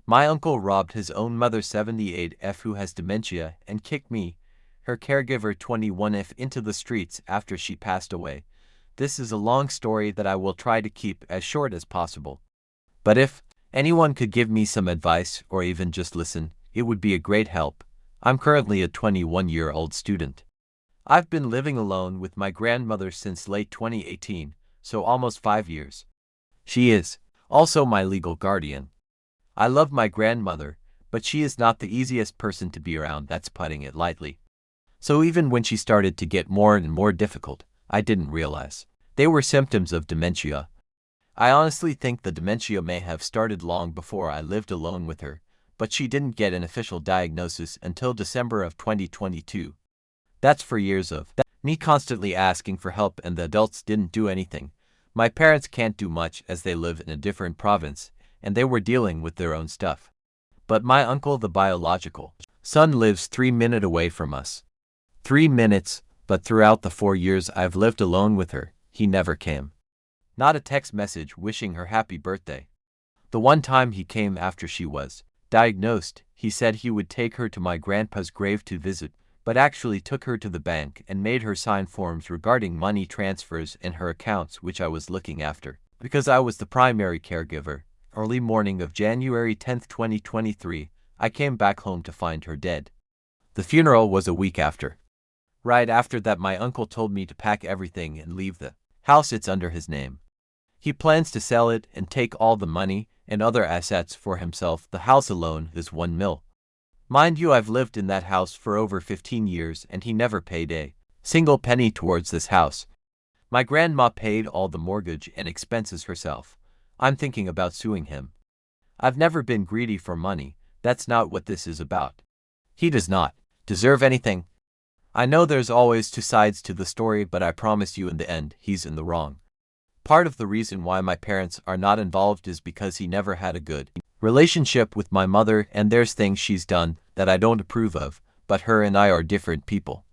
My uncle robbed his own mother 78F who has dementia and kicked me, her caregiver 21F into the streets after she passed away. This is a long story that I will try to keep as short as possible. But if anyone could give me some advice or even just listen, it would be a great help. I'm currently a 21-year-old student. I've been living alone with my grandmother since late 2018, so almost 5 years. She is also my legal guardian. I love my grandmother, but she is not the easiest person to be around, that's putting it lightly. So even when she started to get more and more difficult, I didn't realize they were symptoms of dementia. I honestly think the dementia may have started long before I lived alone with her, but she didn't get an official diagnosis until December of 2022. That's for years of me constantly asking for help and the adults didn't do anything. My parents can't do much as they live in a different province, and they were dealing with their own stuff. But my uncle, the biological son, lives 3 minutes away from us. 3 minutes, but throughout the 4 years I've lived alone with her, he never came. Not a text message wishing her happy birthday. The one time he came after she was diagnosed, he said he would take her to my grandpa's grave to visit, but actually took her to the bank and made her sign forms regarding money transfers in her accounts, which I was looking after, because I was the primary caregiver. Early morning of January 10, 2023, I came back home to find her dead. The funeral was a week after. Right after that, my uncle told me to pack everything and leave the house. It's under his name. He plans to sell it and take all the money and other assets for himself. The house alone is 1 mil. Mind you, I've lived in that house for over 15 years and he never paid a single penny towards this house. My grandma paid all the mortgage and expenses herself. I'm thinking about suing him. I've never been greedy for money, that's not what this is about. He does not deserve anything. I know there's always two sides to the story, but I promise you in the end, he's in the wrong. Part of the reason why my parents are not involved is because he never had a good relationship with my mother, and there's things she's done that I don't approve of, but her and I are different people.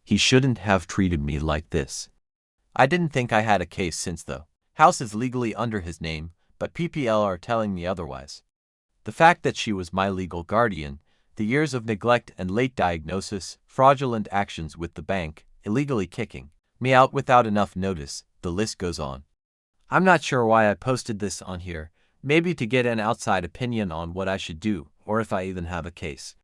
He shouldn't have treated me like this. I didn't think I had a case since the house is legally under his name, but PPL are telling me otherwise. The fact that she was my legal guardian, the years of neglect and late diagnosis, fraudulent actions with the bank, illegally kicking me out without enough notice, the list goes on. I'm not sure why I posted this on here, maybe to get an outside opinion on what I should do, or if I even have a case.